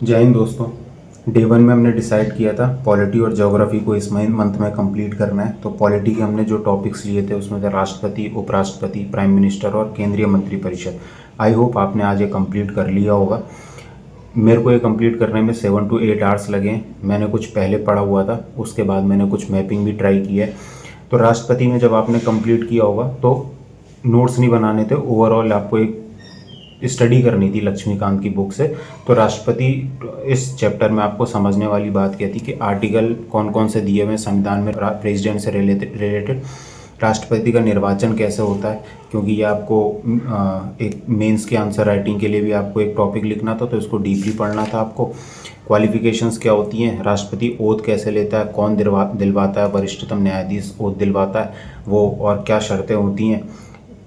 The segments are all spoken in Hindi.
जय हिंद दोस्तों। डे 1 में हमने डिसाइड किया था पॉलिटी और ज्योग्राफी को इस मंथ में कंप्लीट करना है। तो पॉलिटी के हमने जो टॉपिक्स लिए थे उसमें थे राष्ट्रपति, उपराष्ट्रपति, प्राइम मिनिस्टर और केंद्रीय मंत्रिपरिषद। आई होप आपने आज ये कंप्लीट कर लिया होगा। मेरे को ये कंप्लीट करने में 7 to 8 आवर्स लगे। मैंने कुछ पहले पढ़ा हुआ था, उसके बाद मैंने कुछ मैपिंग भी ट्राई की है। तो राष्ट्रपति में जब आपने कंप्लीट किया होगा तो नोट्स नहीं बनाने थे, ओवरऑल आपको एक स्टडी करनी थी लक्ष्मीकांत की बुक से। तो राष्ट्रपति इस चैप्टर में आपको समझने वाली बात क्या थी कि आर्टिकल कौन कौन से दिए हुए संविधान में प्रेसिडेंट से रिलेटेड, राष्ट्रपति का निर्वाचन कैसे होता है, क्योंकि ये आपको एक मेंस के आंसर राइटिंग के लिए भी आपको एक टॉपिक लिखना था, तो इसको डीपली पढ़ना था आपको। क्वालिफिकेशंस क्या होती हैं, राष्ट्रपति ओथ कैसे लेता है, कौन दिलवाता है, वरिष्ठतम न्यायाधीश ओथ दिलवाता है वो, और क्या शर्तें होती हैं,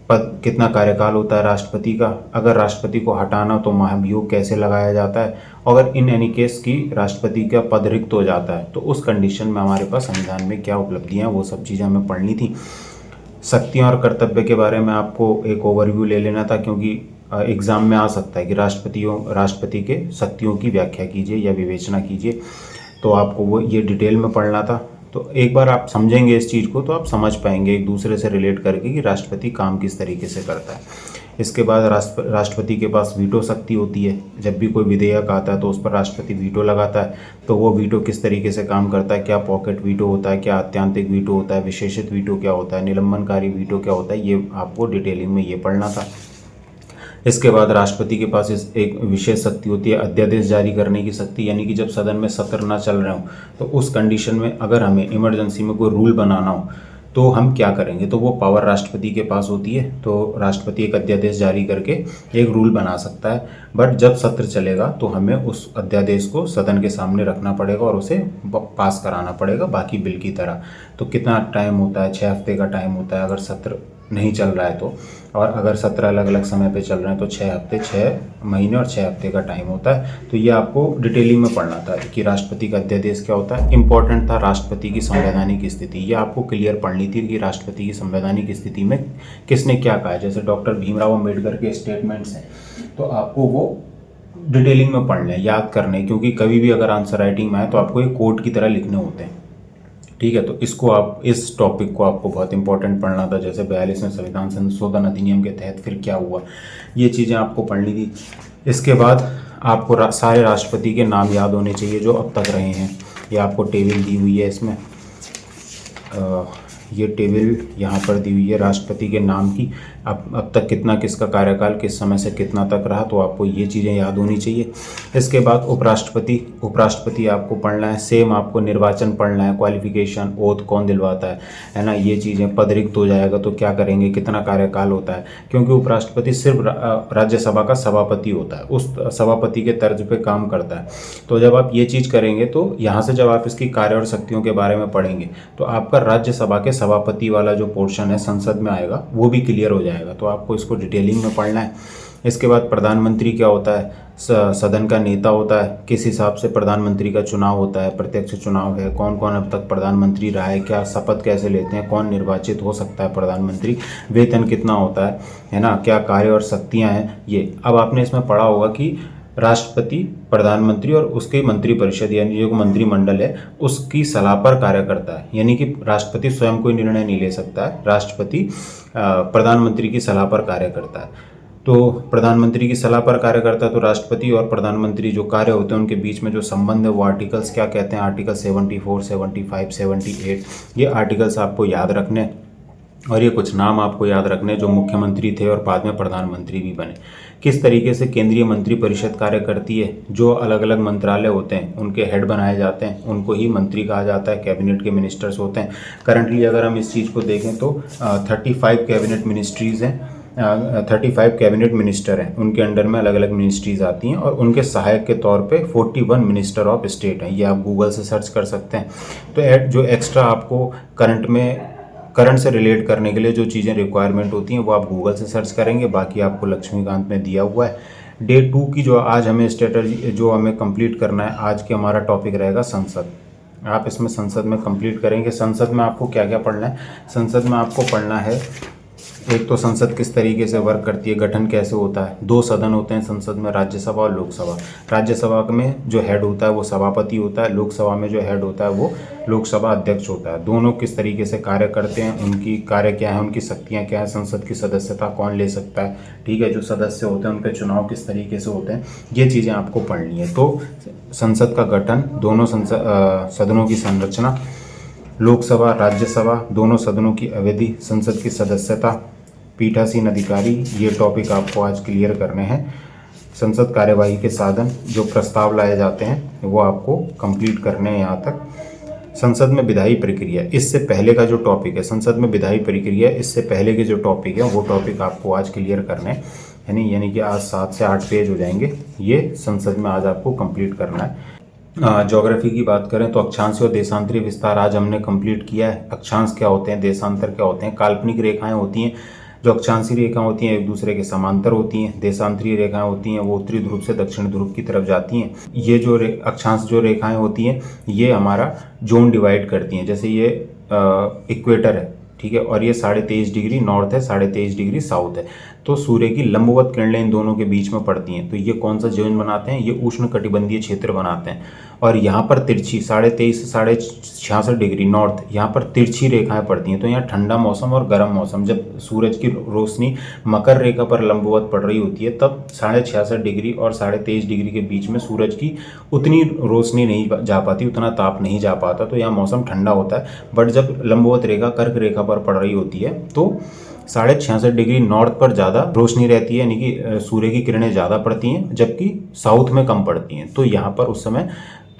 पद कितना कार्यकाल होता है राष्ट्रपति का, अगर राष्ट्रपति को हटाना तो महाभियोग कैसे लगाया जाता है, अगर इन एनी केस की राष्ट्रपति का पद रिक्त हो जाता है तो उस कंडीशन में हमारे पास संविधान में क्या उपलब्धियां, वो सब चीज़ें हमें पढ़नी थी। शक्तियां और कर्तव्य के बारे में आपको एक ओवरव्यू ले लेना था, क्योंकि एग्ज़ाम में आ सकता है कि राष्ट्रपति के शक्तियों की व्याख्या कीजिए या विवेचना कीजिए, तो आपको वो ये डिटेल में पढ़ना था। तो एक बार आप समझेंगे इस चीज़ को तो आप समझ पाएंगे एक दूसरे से रिलेट करके कि राष्ट्रपति काम किस तरीके से करता है। इसके बाद राष्ट्रपति के पास वीटो शक्ति होती है। जब भी कोई विधेयक आता है तो उस पर राष्ट्रपति वीटो लगाता है। तो वो वीटो किस तरीके से काम करता है, क्या पॉकेट वीटो होता है, क्या आत्यांतिक वीटो होता है, विशेषित वीटो क्या होता है, निलंबनकारी वीटो क्या होता है, ये आपको डिटेलिंग में ये पढ़ना था। इसके बाद राष्ट्रपति के पास एक विशेष शक्ति होती है अध्यादेश जारी करने की शक्ति, यानी कि जब सदन में सत्र ना चल रहे हो तो उस कंडीशन में अगर हमें इमरजेंसी में कोई रूल बनाना हो तो हम क्या करेंगे, तो वो पावर राष्ट्रपति के पास होती है। तो राष्ट्रपति एक अध्यादेश जारी करके एक रूल बना सकता है, बट जब सत्र चलेगा तो हमें उस अध्यादेश को सदन के सामने रखना पड़ेगा और उसे पास कराना पड़ेगा बाकी बिल की तरह। तो कितना टाइम होता है, 6 हफ्ते का टाइम होता है अगर सत्र नहीं चल रहा है तो, और अगर सत्र अलग अलग समय पे चल रहे हैं तो 6 हफ्ते, 6 महीने और 6 हफ्ते का टाइम होता है। तो ये आपको डिटेलिंग में पढ़ना था कि राष्ट्रपति का अध्यादेश क्या होता है। इंपॉर्टेंट था राष्ट्रपति की संवैधानिक स्थिति, ये आपको क्लियर पढ़नी थी कि राष्ट्रपति की संवैधानिक स्थिति में किसने क्या कहा है। जैसे डॉक्टर भीमराव अम्बेडकर के स्टेटमेंट्स हैं तो आपको वो डिटेलिंग में पढ़ने, याद करने, क्योंकि कभी भी अगर आंसर राइटिंग में आए तो आपको एक कोड की तरह लिखने होते हैं। ठीक है, तो इसको आप इस टॉपिक को आपको बहुत इंपॉर्टेंट पढ़ना था। जैसे 42वें संविधान संशोधन अधिनियम के तहत फिर क्या हुआ, ये चीज़ें आपको पढ़नी थी। इसके बाद आपको सारे राष्ट्रपति के नाम याद होने चाहिए जो अब तक रहे हैं। ये आपको टेबल दी हुई है, इसमें ये टेबल यहाँ पर दी हुई है राष्ट्रपति के नाम की, अब तक कितना किसका कार्यकाल किस समय से कितना तक रहा, तो आपको ये चीज़ें याद होनी चाहिए। इसके बाद उपराष्ट्रपति आपको पढ़ना है। सेम आपको निर्वाचन पढ़ना है, क्वालिफिकेशन, ओथ कौन दिलवाता है ना, ये चीज़ें। पद रिक्त हो जाएगा तो क्या करेंगे, कितना कार्यकाल होता है, क्योंकि उपराष्ट्रपति सिर्फ राज्यसभा का सभापति होता है, उस सभापति के तर्ज पे काम करता है। तो जब आप ये चीज़ करेंगे तो यहाँ से जब आप इसकी कार्य और शक्तियों के बारे में पढ़ेंगे तो आपका राज्यसभा के सभापति वाला जो पोर्शन है संसद में आएगा वो भी क्लियर हो जाएगा। तो आपको इसको डिटेलिंग में पढ़ना है। इसके बाद प्रधानमंत्री क्या होता है, सदन का नेता होता है, किस हिसाब से प्रधानमंत्री का चुनाव होता है, प्रत्यक्ष चुनाव है, कौन कौन अब तक प्रधानमंत्री रहा है, क्या शपथ कैसे लेते हैं, कौन निर्वाचित हो सकता है प्रधानमंत्री, वेतन कितना होता है ना, क्या कार्य और शक्तियाँ हैं। ये अब आपने इसमें पढ़ा होगा कि राष्ट्रपति, प्रधानमंत्री और उसके मंत्रिपरिषद यानी जो मंत्रिमंडल है उसकी सलाह पर कार्य करता है, यानी कि राष्ट्रपति स्वयं कोई निर्णय नहीं ले सकता है, राष्ट्रपति प्रधानमंत्री की सलाह पर कार्य करता है। तो प्रधानमंत्री की सलाह पर कार्य करता है, तो राष्ट्रपति और प्रधानमंत्री जो कार्य होते हैं उनके बीच में जो संबंध है वो आर्टिकल्स क्या कहते हैं, आर्टिकल 74, 75, 78, ये आर्टिकल्स आपको याद रखने, और ये कुछ नाम आपको याद रखने जो मुख्यमंत्री थे और बाद में प्रधानमंत्री भी बने। किस तरीके से केंद्रीय मंत्रिपरिषद कार्य करती है, जो अलग अलग मंत्रालय होते हैं उनके हेड बनाए जाते हैं, उनको ही मंत्री कहा जाता है, कैबिनेट के मिनिस्टर्स होते हैं। करंटली अगर हम इस चीज़ को देखें तो 35 कैबिनेट मिनिस्ट्रीज़ हैं, 35 कैबिनेट मिनिस्टर हैं, उनके अंडर में अलग अलग मिनिस्ट्रीज़ आती हैं, और उनके सहायक के तौर पे 41 मिनिस्टर ऑफ स्टेट हैं। ये आप गूगल से सर्च कर सकते हैं। तो जो एक्स्ट्रा आपको करंट से रिलेट करने के लिए जो चीज़ें रिक्वायरमेंट होती हैं वो आप गूगल से सर्च करेंगे, बाकी आपको लक्ष्मीकांत में दिया हुआ है। डे 2 की जो आज हमें स्ट्रेटजी जो हमें कंप्लीट करना है, आज के हमारा टॉपिक रहेगा संसद। आप इसमें संसद में कंप्लीट करेंगे। संसद में आपको क्या क्या पढ़ना है, संसद में आपको पढ़ना है एक तो संसद किस तरीके से वर्क करती है, गठन कैसे होता है। 2 सदन होते हैं संसद में, राज्यसभा और लोकसभा। राज्यसभा में जो हेड होता है वो सभापति होता है, लोकसभा में जो हेड होता है वो लोकसभा अध्यक्ष होता है। दोनों किस तरीके से कार्य करते हैं, उनकी कार्य क्या है, उनकी शक्तियाँ क्या है, संसद की सदस्यता कौन ले सकता है, ठीक है, जो सदस्य होते हैं उनके चुनाव किस तरीके से होते हैं, ये चीज़ें आपको पढ़नी है। तो संसद का गठन, दोनों सदनों की संरचना, लोकसभा राज्यसभा दोनों सदनों की अवधि, संसद की सदस्यता, पीठासीन अधिकारी, ये टॉपिक आपको आज क्लियर करने हैं। संसद कार्यवाही के साधन, जो प्रस्ताव लाए जाते हैं वो आपको कंप्लीट करने हैं यहाँ तक। संसद में विधायी प्रक्रिया, इससे पहले का जो टॉपिक है संसद में विधायी प्रक्रिया, इससे पहले के जो टॉपिक है वो टॉपिक आपको आज क्लियर करने हैं, यानी कि आज 7 से 8 पेज हो जाएंगे, ये संसद में आज आपको कंप्लीट करना है। ज्योग्राफी की बात करें तो अक्षांश और देशांतरीय विस्तार आज हमने कंप्लीट किया है। अक्षांश क्या होते हैं, देशांतर क्या होते हैं। काल्पनिक रेखाएं होती हैं, जो अक्षांशीय रेखा होती हैं एक दूसरे के समांतर होती हैं। देशांतरीय रेखाएं होती हैं वो उत्तरी ध्रुव से दक्षिण ध्रुव की तरफ जाती हैं। ये जो अक्षांश जो रेखाएं होती हैं ये हमारा जोन डिवाइड करती हैं। जैसे ये इक्वेटर है, ठीक है, और ये 23.5 डिग्री नॉर्थ है, 23.5 डिग्री साउथ है। तो सूर्य की लंबवत किरणें इन दोनों के बीच में पड़ती हैं, तो ये कौन सा जोन बनाते हैं, ये उष्ण कटिबंधीय क्षेत्र बनाते हैं। और यहाँ पर तिरछी 23.5 से 66 डिग्री नॉर्थ, यहाँ पर तिरछी रेखाएं पड़ती हैं। तो यहाँ ठंडा मौसम और गर्म मौसम, जब सूरज की रोशनी मकर रेखा पर लंबवत पड़ रही होती है तब 66 डिग्री और 23.5 डिग्री के बीच में सूरज की उतनी रोशनी नहीं जा पाती, उतना ताप नहीं जा पाता, तो यहाँ मौसम ठंडा होता है। बट जब लंबवत रेखा कर्क रेखा पर पड़ रही होती है तो 66 डिग्री नॉर्थ पर ज़्यादा रोशनी रहती है, यानी कि सूर्य की किरणें ज़्यादा पड़ती हैं, जबकि साउथ में कम पड़ती हैं। तो यहाँ पर उस समय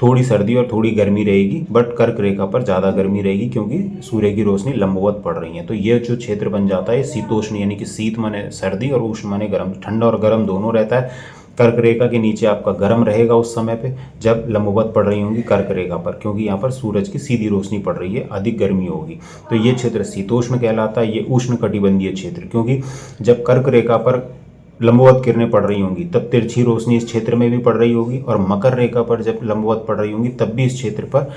थोड़ी सर्दी और थोड़ी गर्मी रहेगी, बट कर्क रेखा पर ज़्यादा गर्मी रहेगी क्योंकि सूर्य की रोशनी लंबवत पड़ रही है। तो ये जो क्षेत्र बन जाता है शीतोष्ण, यानी कि शीत माने सर्दी और उष्ण माने गर्म, ठंडा और गर्म दोनों रहता है। कर्क रेखा के नीचे आपका गर्म रहेगा उस समय पे जब लंबवत पड़ रही होंगी कर्क रेखा पर, क्योंकि यहाँ पर सूरज की सीधी रोशनी पड़ रही है, अधिक गर्मी होगी। तो ये क्षेत्र शीतोष्ण कहलाता है। ये उष्ण कटिबंधीय क्षेत्र, क्योंकि जब कर्क रेखा पर लंबवत किरणें पड़ रही होंगी तब तिरछी रोशनी इस क्षेत्र में भी पड़ रही होगी, और मकर रेखा पर जब लंबवत पड़ रही होंगी तब भी इस क्षेत्र पर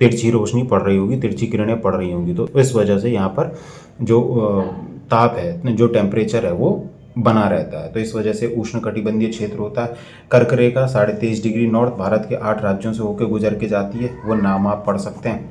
तिरछी रोशनी पड़ रही होगी, तिरछी किरणें पड़ रही होंगी। तो इस वजह से यहाँ पर जो ताप है, जो टेम्परेचर है वो बना रहता है। तो इस वजह से उष्ण कटिबंधीय क्षेत्र होता है। कर्क रेखा 23.5 डिग्री नॉर्थ भारत के 8 राज्यों से होकर गुजर के जाती है, वो नाम आप पढ़ सकते हैं।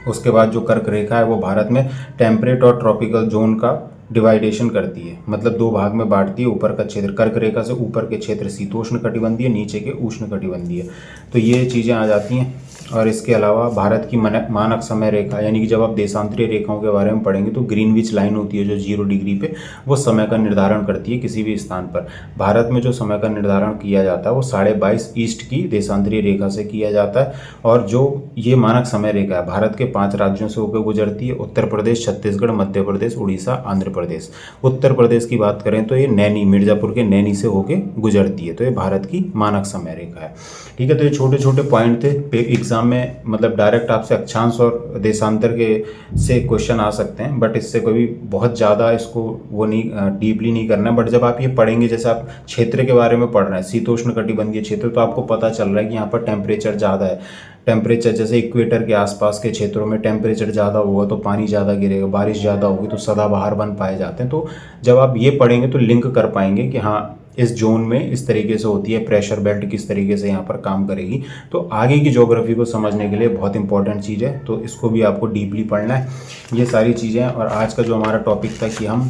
उसके बाद जो कर्क रेखा है वो भारत में टेम्परेट और ट्रॉपिकल जोन का डिवाइडेशन करती है, मतलब 2 भाग में बांटती है। ऊपर का क्षेत्र, कर्क रेखा से ऊपर के क्षेत्र शीतोष्ण कटिबंधीय, नीचे के उष्ण कटिबंधीय। तो ये चीज़ें आ जाती हैं। और इसके अलावा भारत की मानक समय रेखा, यानी कि जब आप देशांतरीय रेखाओं के बारे में पढ़ेंगे तो ग्रीनविच लाइन होती है जो 0 डिग्री पे, वो समय का निर्धारण करती है किसी भी स्थान पर। भारत में जो समय का निर्धारण किया जाता है वो 22.5 ईस्ट की देशांतरीय रेखा से किया जाता है। और जो ये मानक समय रेखा है भारत के 5 राज्यों से होकर गुजरती है, उत्तर प्रदेश, छत्तीसगढ़, मध्य प्रदेश, उड़ीसा, आंध्र प्रदेश। उत्तर प्रदेश की बात करें तो ये नैनी, मिर्जापुर के नैनी से होकर गुजरती है। तो ये भारत की मानक समय रेखा है, ठीक है। तो ये छोटे छोटे पॉइंट थे, एग्जाम में मतलब डायरेक्ट आपसे अक्षांश और देशांतर के से क्वेश्चन आ सकते हैं, बट इससे कोई बहुत ज़्यादा इसको वो नहीं डीपली नहीं करना है। बट जब आप ये पढ़ेंगे, जैसे आप क्षेत्र के बारे में पढ़ रहे हैं, शीतोष्ण कटिबंधीय क्षेत्र, तो आपको पता चल रहा है कि यहाँ पर टेम्परेचर ज़्यादा है। टेम्परेचर जैसे इक्वेटर के आसपास के क्षेत्रों में टेम्परेचर ज़्यादा होगा तो पानी ज़्यादा गिरेगा, बारिश ज़्यादा होगी तो सदाबहार वन पाए जाते हैं। तो जब आप ये पढ़ेंगे तो लिंक कर पाएंगे कि हाँ इस जोन में इस तरीके से होती है, प्रेशर बेल्ट किस तरीके से यहाँ पर काम करेगी। तो आगे की ज्योग्राफी को समझने के लिए बहुत इंपॉर्टेंट चीज़ है, तो इसको भी आपको डीपली पढ़ना है, ये सारी चीज़ें। और आज का जो हमारा टॉपिक था कि हम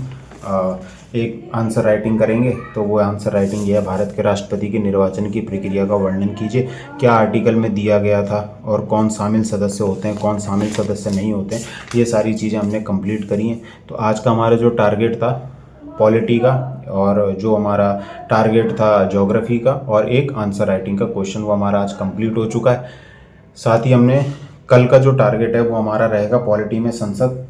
एक आंसर राइटिंग करेंगे, तो वो आंसर राइटिंग ये है, भारत के राष्ट्रपति के निर्वाचन की प्रक्रिया का वर्णन कीजिए। क्या आर्टिकल में दिया गया था और कौन शामिल सदस्य होते हैं, कौन शामिल सदस्य नहीं होते हैं, ये सारी चीज़ें हमने कंप्लीट करी हैं। तो आज का हमारा जो टारगेट था पॉलिटी का, और जो हमारा टारगेट था ज्योग्राफी का, और एक आंसर राइटिंग का क्वेश्चन, वो हमारा आज कंप्लीट हो चुका है। साथ ही हमने कल का जो टारगेट है वो हमारा रहेगा पॉलिटी में संसद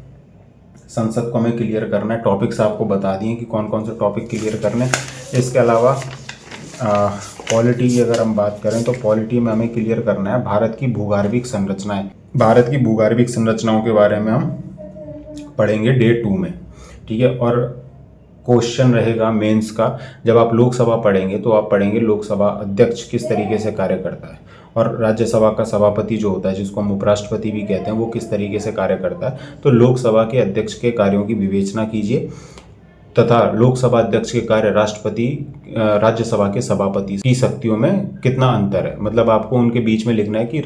को हमें क्लियर करना है। टॉपिक्स आपको बता दिए कि कौन कौन से टॉपिक क्लियर करने। इसके अलावा पॉलिटी की अगर हम बात करें तो पॉलिटी में हमें क्लियर करना है भारत की भूगर्भिक संरचनाएं। भारत की भूगर्भिक संरचनाओं के बारे में हम पढ़ेंगे डे 2 में, ठीक है। और क्वेश्चन रहेगा मेंस का। जब आप लोकसभा पढ़ेंगे तो आप पढ़ेंगे लोकसभा अध्यक्ष किस तरीके से कार्य करता है, और राज्यसभा का सभापति जो होता है, जिसको हम उपराष्ट्रपति भी कहते हैं, वो किस तरीके से कार्य करता है। तो लोकसभा के अध्यक्ष के कार्यों की विवेचना कीजिए, तथा लोकसभा अध्यक्ष के कार्य राज्यसभा के सभापति की शक्तियों में कितना अंतर है। मतलब आपको उनके बीच में लिखना है कि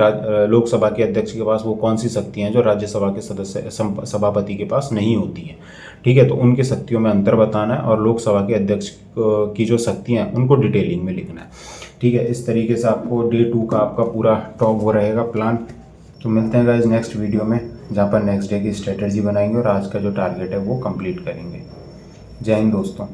लोकसभा के अध्यक्ष के पास वो कौन सी शक्तियां हैं जो राज्यसभा के सभापति के पास नहीं होती हैं। ठीक है, तो उनकी शक्तियों में अंतर बताना है, और लोकसभा के अध्यक्ष की जो शक्तियां हैं उनको डिटेलिंग में लिखना है। ठीक है, इस तरीके से आपको डे 2 का आपका पूरा टॉप वो रहेगा प्लान। तो मिलते हैं गाइस नेक्स्ट वीडियो में, जहाँ पर नेक्स्ट डे की स्ट्रेटेजी बनाएंगे और आज का जो टारगेट है वो कंप्लीट करेंगे। जय हिंद दोस्तों।